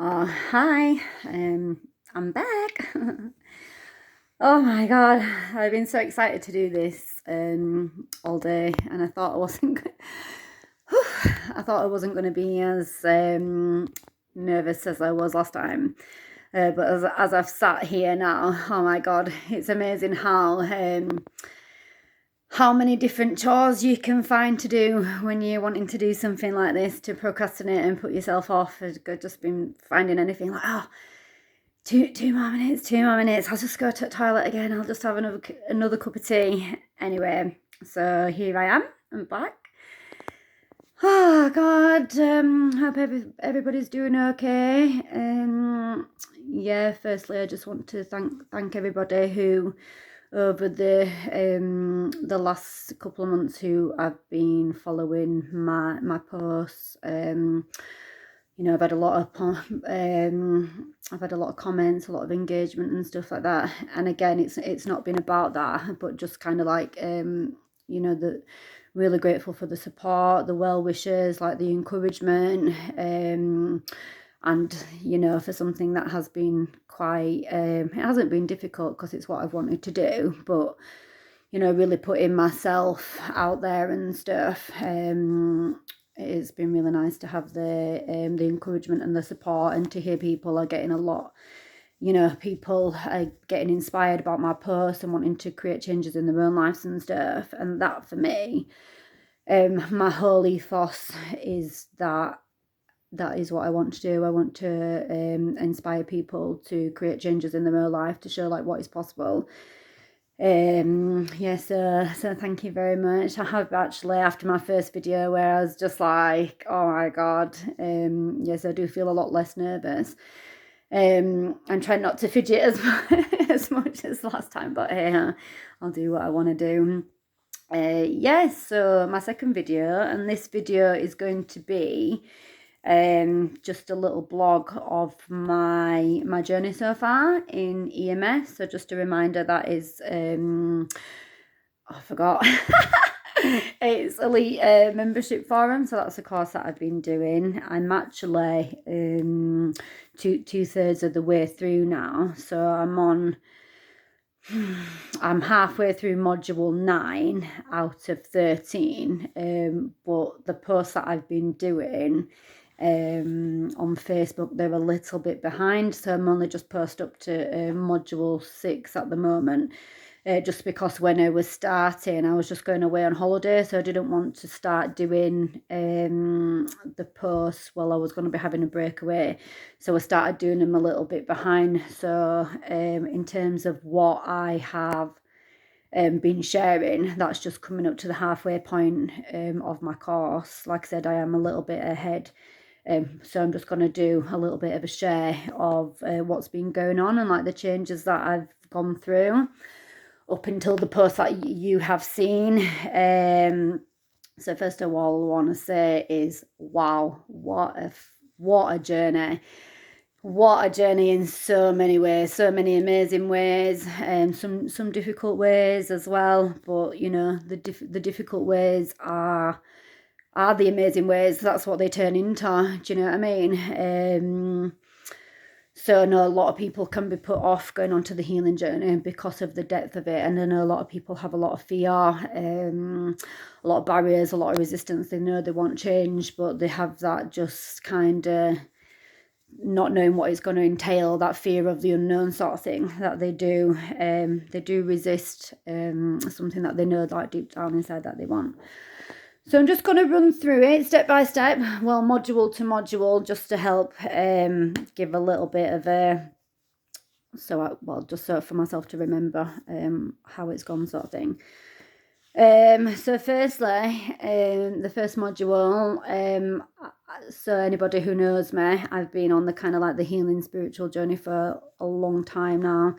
Hi, I'm back. Oh my God, I've been so excited to do this all day, and I thought I wasn't. I thought I wasn't going to be as nervous as I was last time. But as I've sat here now, oh my God, it's amazing how many different chores you can find to do when you're wanting to do something like this, to procrastinate and put yourself off. I've just been finding anything like, oh, two more minutes, 2 more minutes. I'll just go to the toilet again. I'll just have another cup of tea. Anyway, so here I am. I'm back. Oh God, hope everybody's doing okay. Yeah, firstly, I just want to thank everybody who over the last couple of months who have been following my posts. I've had a lot of comments, a lot of engagement and stuff like that. And again, it's not been about that, but just kind of like the really grateful for the support, the well wishes, like the encouragement, and for something that has been quite it hasn't been difficult because it's what I've wanted to do, but really putting myself out there and stuff. It's been really nice to have the encouragement and the support, and to hear people are getting a lot. People are getting inspired about my posts and wanting to create changes in their own lives and stuff. And that for me, my whole ethos is that is what I want to do. I want to inspire people to create changes in their own life, to show like what is possible. Yeah, so thank you very much. I have actually, after my first video where I was just like, oh my God, yes, I do feel a lot less nervous. I'm trying not to fidget as much as last time, but hey, I'll do what I want to do. Yes, so my second video, and this video is going to be just a little blog of my journey so far in EMF. So just a reminder, that is I forgot. It's Elite Membership Forum, so that's a course that I've been doing. I'm actually two-thirds of the way through now, so I'm halfway through module 9 out of 13, but the posts that I've been doing on Facebook, they're a little bit behind, so I'm only just posted up to module 6 at the moment. Just because when I was starting, I was just going away on holiday, so I didn't want to start doing the posts while I was going to be having a breakaway. So I started doing them a little bit behind. So in terms of what I have been sharing, that's just coming up to the halfway point of my course. Like I said, I am a little bit ahead. So I'm just going to do a little bit of a share of what's been going on and like the changes that I've gone through up until the post that you have seen. So first of all, I want to say is, wow, what a journey. What a journey in so many ways, so many amazing ways, and some difficult ways as well. But the difficult ways are the amazing ways. That's what they turn into. Do you know what I mean? So I know a lot of people can be put off going on to the healing journey because of the depth of it. And I know a lot of people have a lot of fear, a lot of barriers, a lot of resistance. They know they want change, but they have that just kind of not knowing what it's going to entail, that fear of the unknown sort of thing, that they do resist something that they know like deep down inside that they want. So I'm just going to run through it step by step, well, module to module, just to help give a little bit of a, just so for myself to remember how it's gone sort of thing. So firstly, the first module, so anybody who knows me, I've been on the kind of like the healing spiritual journey for a long time now.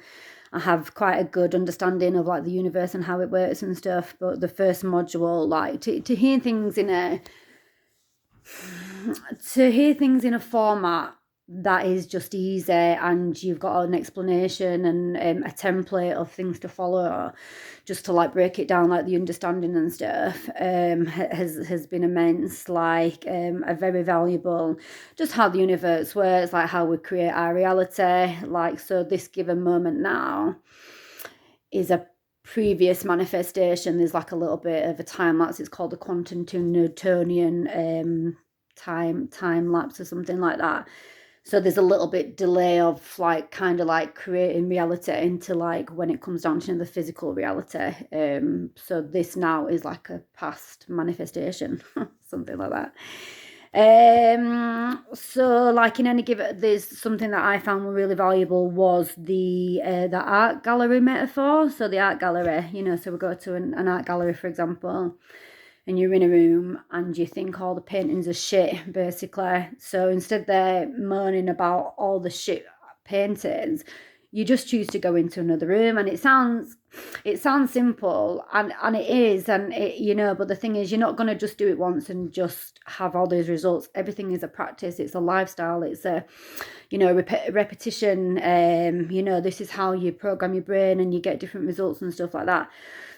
I have quite a good understanding of like the universe and how it works and stuff. But the first module, like to hear things in a format that is just easy, and you've got an explanation and a template of things to follow, just to like break it down, like the understanding and stuff, has been immense. Like a very valuable, just how the universe works, like how we create our reality. Like, so this given moment now is a previous manifestation. There's like a little bit of a time lapse. It's called the quantum to Newtonian time lapse or something like that. So there's a little bit delay of like kind of like creating reality into like when it comes down to the physical reality. So this now is like a past manifestation, something like that. So like in any given, there's something that I found really valuable was the art gallery metaphor. So the art gallery, you know, so we go to an art gallery, for example, and you're in a room and you think all the paintings are shit, basically. So instead they're moaning about all the shit paintings, you just choose to go into another room. And it sounds simple, and it is, and it, you know, but the thing is, you're not going to just do it once and just have all those results. Everything is a practice, it's a lifestyle, it's a, you know, repetition. You know, this is how you program your brain and you get different results and stuff like that.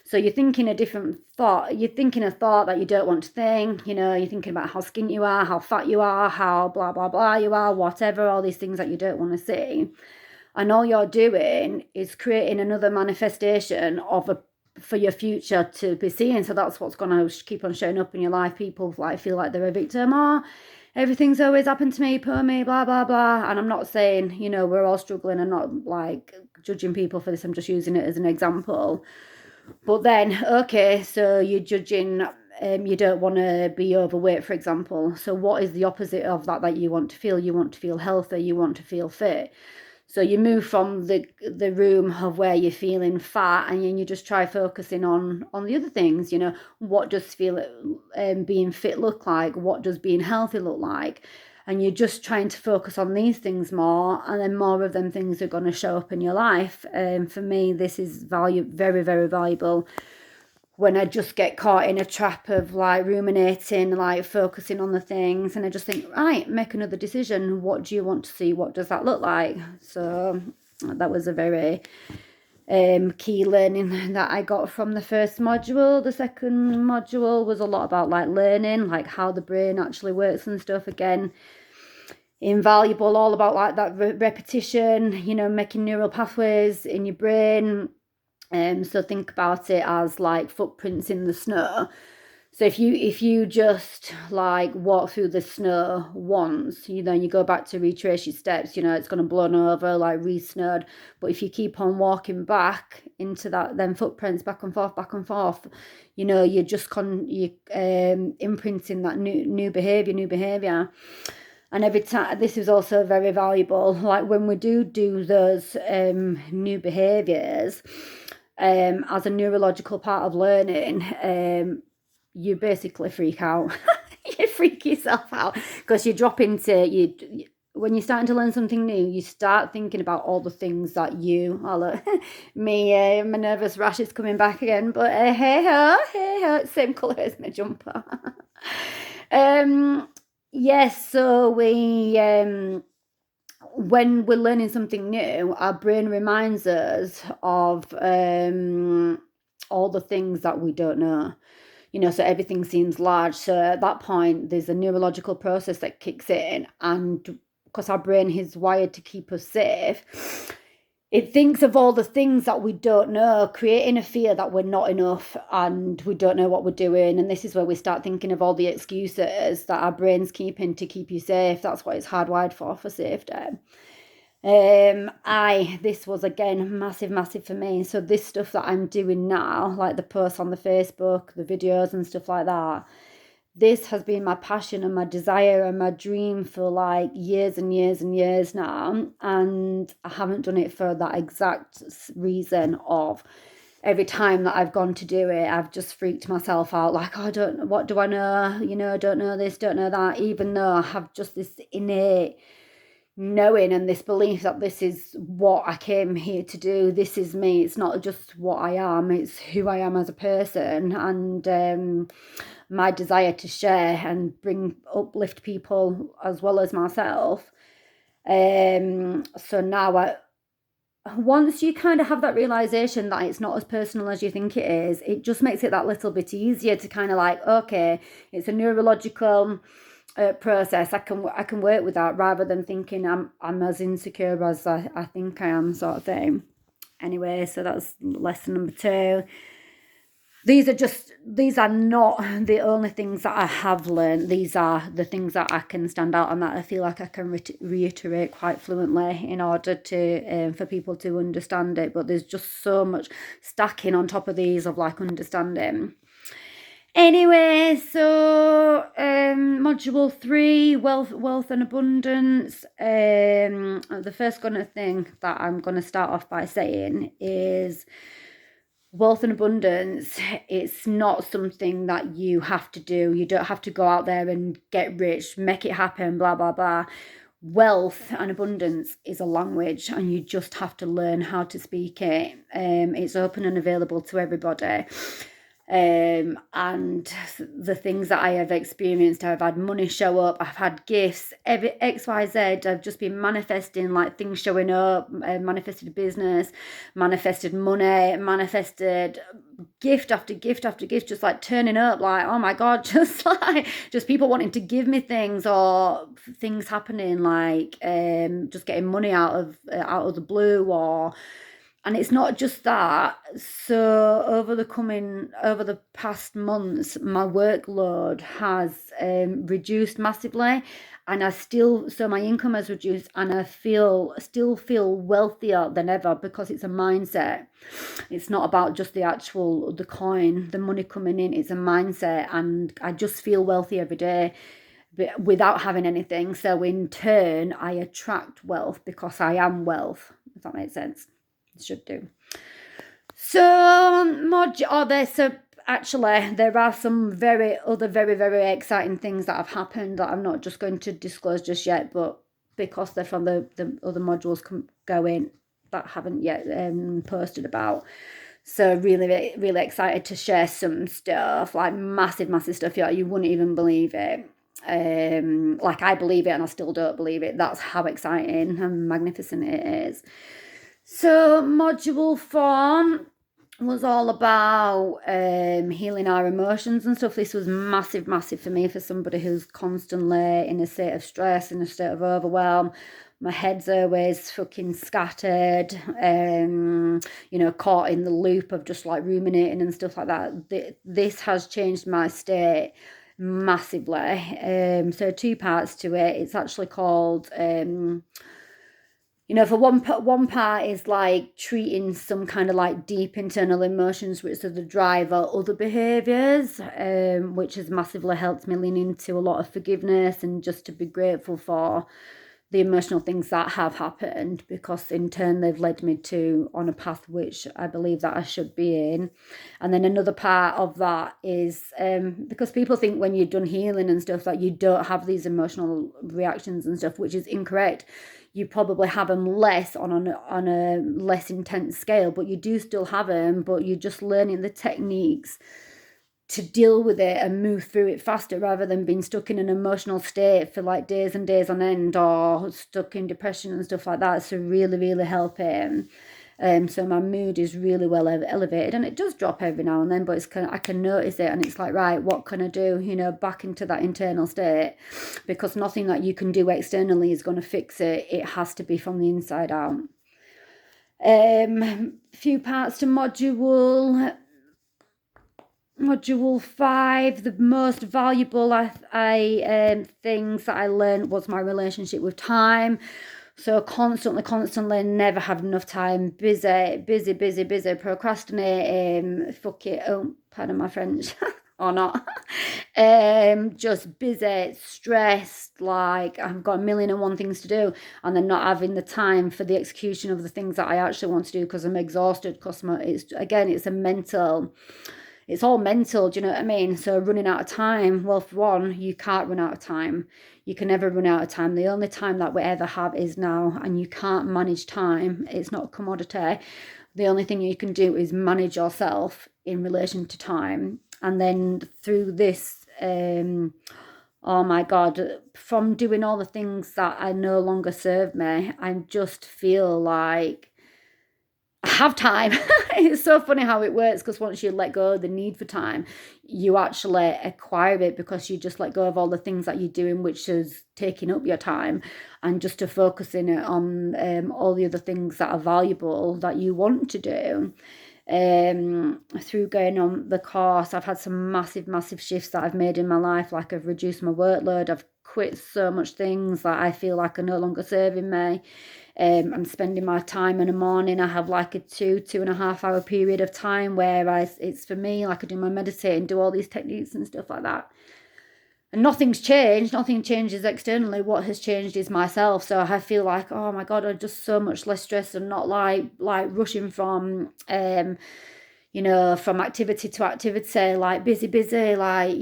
So you're thinking a different thought. You're thinking a thought that you don't want to think. You know, you're thinking about how skinny you are, how fat you are, how blah, blah, blah you are, whatever, all these things that you don't want to see. And all you're doing is creating another manifestation of for your future to be seen. So that's what's going to keep on showing up in your life. People like feel like they're a victim. Oh, everything's always happened to me, poor me, blah, blah, blah. And I'm not saying, you know, we're all struggling. I'm not like judging people for this. I'm just using it as an example. But then, okay, so you're judging, you don't want to be overweight, for example. So what is the opposite of that you want to feel? You want to feel healthy, you want to feel fit. So you move from the room of where you're feeling fat, and then you just try focusing on the other things. You know, what does being fit look like? What does being healthy look like? And you're just trying to focus on these things more, and then more of them things are going to show up in your life. For me, this is very, very valuable when I just get caught in a trap of like ruminating, like focusing on the things, and I just think, right, make another decision. What do you want to see? What does that look like? So that was a very key learning that I got from the first module. The second module was a lot about like learning, like how the brain actually works and stuff. Again, invaluable, all about like that repetition, you know, making neural pathways in your brain. So think about it as like footprints in the snow. So if you just like walk through the snow once, you know, you go back to retrace your steps, you know, it's going to blow over, like re-snowed. But if you keep on walking back into that, then footprints back and forth, you know, you're just imprinting that new behavior. And every time, this is also very valuable, like when we do those new behaviors, as a neurological part of learning, you basically freak out. You freak yourself out because you drop into when you're starting to learn something new, you start thinking about all the things that my nervous rash is coming back again, but hey ho, same colour as my jumper. Yes, so we when we're learning something new, our brain reminds us of all the things that we don't know. You know, so everything seems large. So at that point, there's a neurological process that kicks in, and because our brain is wired to keep us safe, it thinks of all the things that we don't know, creating a fear that we're not enough and we don't know what we're doing. And this is where we start thinking of all the excuses that our brain's keeping to keep you safe. That's what it's hardwired for safety. This was again massive for me. So this stuff that I'm doing now, like the posts on the Facebook, the videos and stuff like that, this has been my passion and my desire and my dream for like years and years now, and I haven't done it for that exact reason of every time that I've gone to do it, I've just freaked myself out, like, oh, I don't know, what do I know, you know, I don't know this, don't know that, even though I have just this innate knowing and this belief that this is what I came here to do, this is me, it's not just what I am, it's who I am as a person, and my desire to share and uplift people as well as myself. So now once you kind of have that realization that it's not as personal as you think it is, it just makes it that little bit easier to kind of like, okay, it's a neurological process. I can work with that, rather than thinking I'm as insecure as I think I am, sort of thing. Anyway, so that's lesson number 2. These are not the only things that I have learned. These are the things that I can stand out and that I feel like I can reiterate quite fluently in order to for people to understand it. But there's just so much stacking on top of these of like understanding. Anyway, so module 3, wealth and abundance. The first thing that I'm gonna start off by saying is, wealth and abundance, it's not something that you have to do. You don't have to go out there and get rich, make it happen, blah, blah, blah. Wealth and abundance is a language, and you just have to learn how to speak it. It's open and available to everybody. And the things that I have experienced, I've had money show up, I've had gifts, XYZ. I've just been manifesting like things showing up, manifested business, manifested money, manifested gift after gift after gift, just like turning up, like, oh my God, just people wanting to give me things, or things happening, like just getting money out of the blue, and it's not just that. So over the past months, my workload has reduced massively, and so my income has reduced, and I still feel wealthier than ever, because it's a mindset. It's not about just the coin, the money coming in. It's a mindset, and I just feel wealthy every day without having anything. So in turn, I attract wealth because I am wealth, if that makes sense. It should do. So actually there are some very very exciting things that have happened that I'm not just going to disclose just yet, but because they're from the other modules going that haven't yet posted about. So really really excited to share some stuff, like massive stuff. Yeah, you wouldn't even believe it. Like I believe it and I still don't believe it. That's how exciting and magnificent it is. So module 4 was all about healing our emotions and stuff. This was massive for me, for somebody who's constantly in a state of stress, in a state of overwhelm. My head's always fucking scattered, caught in the loop of just like ruminating and stuff like that. This has changed my state massively. So 2 parts to it. It's actually called for one part is like treating some kind of like deep internal emotions, which are the drive or other behaviors, which has massively helped me lean into a lot of forgiveness and just to be grateful for the emotional things that have happened, because in turn they've led me on a path which I believe that I should be in. And then another part of that is because people think when you're done healing and stuff that you don't have these emotional reactions and stuff, which is incorrect. You probably have them less on a less intense scale, but you do still have them, but you're just learning the techniques to deal with it and move through it faster, rather than being stuck in an emotional state for like days and days on end, or stuck in depression and stuff like that. So really really helping. So my mood is really well elevated, and it does drop every now and then, but I can notice it, and it's like, right, what can I do, back into that internal state, because nothing that you can do externally is going to fix it. It has to be from the inside out. Few parts to module 5. The most valuable things that I learned was my relationship with time. So constantly never have enough time, busy, procrastinating, fuck it, oh, pardon my French, or not, just busy, stressed, like I've got 1,000,001 things to do, and then not having the time for the execution of the things that I actually want to do, because I'm exhausted, because it's all mental, do you know what I mean? So running out of time, well, for one, you can't run out of time. You can never run out of time. The only time that we ever have is now, and you can't manage time. It's not a commodity. The only thing you can do is manage yourself in relation to time. And then through this oh my God, from doing all the things that I no longer serve me, I just feel like I have time. It's so funny how it works, because once you let go of the need for time, you actually acquire it, because you just let go of all the things that you're doing, which is taking up your time, and just to focusing it on all the other things that are valuable that you want to do. Through going on the course, I've had some massive shifts that I've made in my life. Like, I've reduced my workload, I've quit so much things that I feel like are no longer serving me. I'm spending my time in the morning. I have like a 2.5 hour period of time where it's for me, like I do my meditating, do all these techniques and stuff like that. And nothing's changed. Nothing changes externally. What has changed is myself. So I feel like, oh my God, I'm just so much less stressed, and not like rushing from from activity to activity, like busy, like,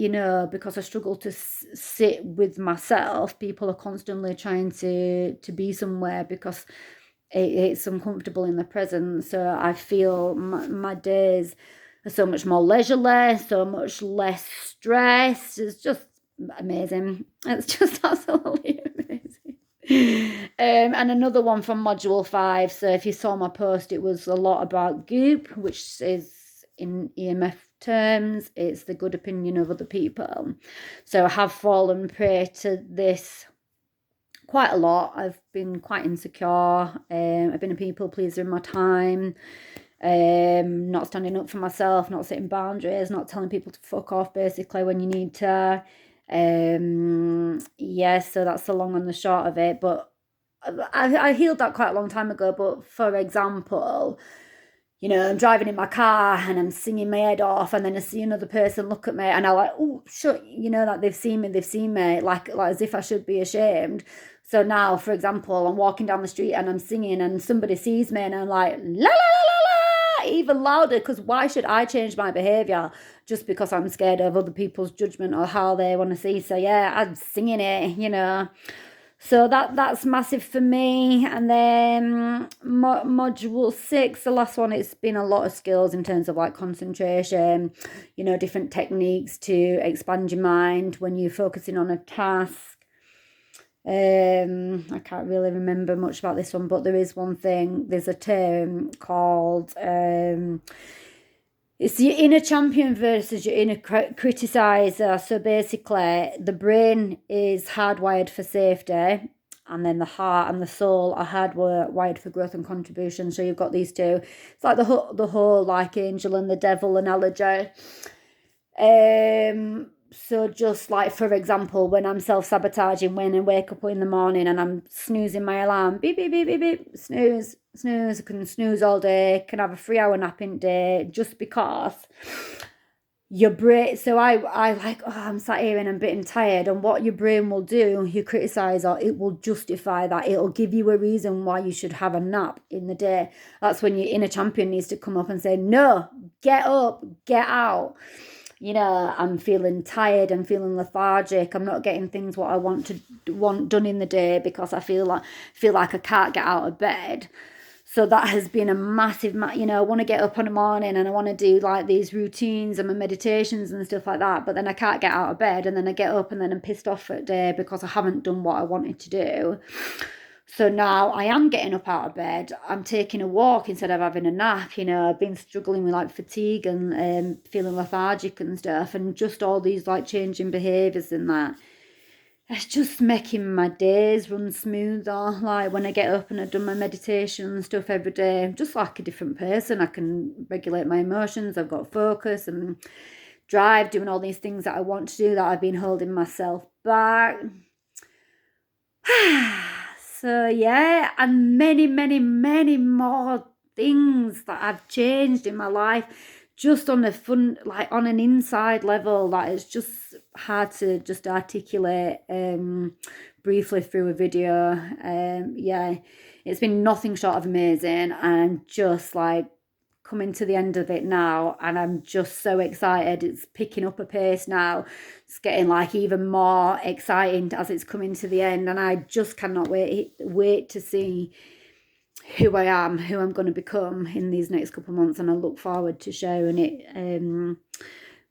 because I struggle to sit with myself. People are constantly trying to be somewhere, because it's uncomfortable in the present. So I feel my days are so much more leisurely, so much less stressed. It's just amazing. It's just absolutely amazing. And another one from module 5. So if you saw my post, it was a lot about goop, which is, in EMF terms, it's the good opinion of other people. So I have fallen prey to this quite a lot. I've been quite insecure. I've been a people pleaser in my time. Not standing up for myself, not setting boundaries, not telling people to fuck off, basically, when you need to. So that's the long and the short of it. But I healed that quite a long time ago. But for example, I'm driving in my car and I'm singing my head off, and then I see another person look at me and I'm like, oh, shut, like they've seen me, like as if I should be ashamed. So now, for example, I'm walking down the street and I'm singing, and somebody sees me and I'm like, la la la la la, even louder, because why should I change my behaviour just because I'm scared of other people's judgment or how they want to see? So yeah, I'm singing it. So that's massive for me. And then module 6, the last one, it's been a lot of skills in terms of like concentration, different techniques to expand your mind when you're focusing on a task. I can't really remember much about this one, but there is one thing. There's a term called it's your inner champion versus your inner criticizer. So basically, the brain is hardwired for safety, and then the heart and the soul are hardwired for growth and contribution. So you've got these two. It's like the whole like angel and the devil analogy. So just like, for example, when I'm self-sabotaging, when I wake up in the morning and I'm snoozing my alarm, beep, beep, beep, beep, beep, snooze, I can snooze all day, can have a 3-hour nap in day, just because your brain, so I like, oh, I'm sat here and I'm a bit tired, and what your brain will do, you criticize, or it will justify that. It'll give you a reason why you should have a nap in the day. That's when your inner champion needs to come up and say, no, get up, get out. I'm feeling tired, I'm feeling lethargic, I'm not getting things what I want done in the day, because I feel like I can't get out of bed. So that has been a massive, I want to get up in the morning and I want to do like these routines and my meditations and stuff like that, but then I can't get out of bed, and then I get up and then I'm pissed off for the day because I haven't done what I wanted to do. So now I am getting up out of bed. I'm taking a walk instead of having a nap. I've been struggling with like fatigue and feeling lethargic and stuff, and just all these like changing behaviours and that. It's just making my days run smoother. Like when I get up and I've done my meditation and stuff every day, I'm just like a different person. I can regulate my emotions. I've got focus and drive, doing all these things that I want to do that I've been holding myself back. So yeah, and many more things that I've changed in my life, just on on an inside level, that it's just hard to just articulate briefly through a video. It's been nothing short of amazing, and I'm just like coming to the end of it now, and I'm just so excited. It's picking up a pace now. It's getting like even more exciting as it's coming to the end, and I just cannot wait to see who I am, who I'm going to become in these next couple of months, and I look forward to sharing it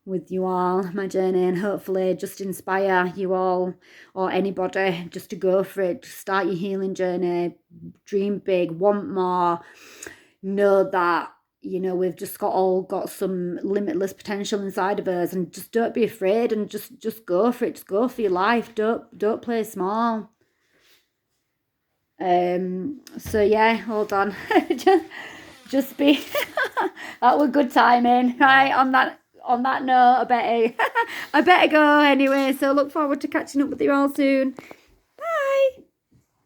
with you all, my journey, and hopefully just inspire you all or anybody just to go for it. Just start your healing journey, dream big, want more, know that, you know, we've just got some limitless potential inside of us, and just don't be afraid, and just go for it. Just go for your life. Don't play small. So yeah, hold on. just be that was good timing. Right, on that note, I better I better go anyway. So look forward to catching up with you all soon.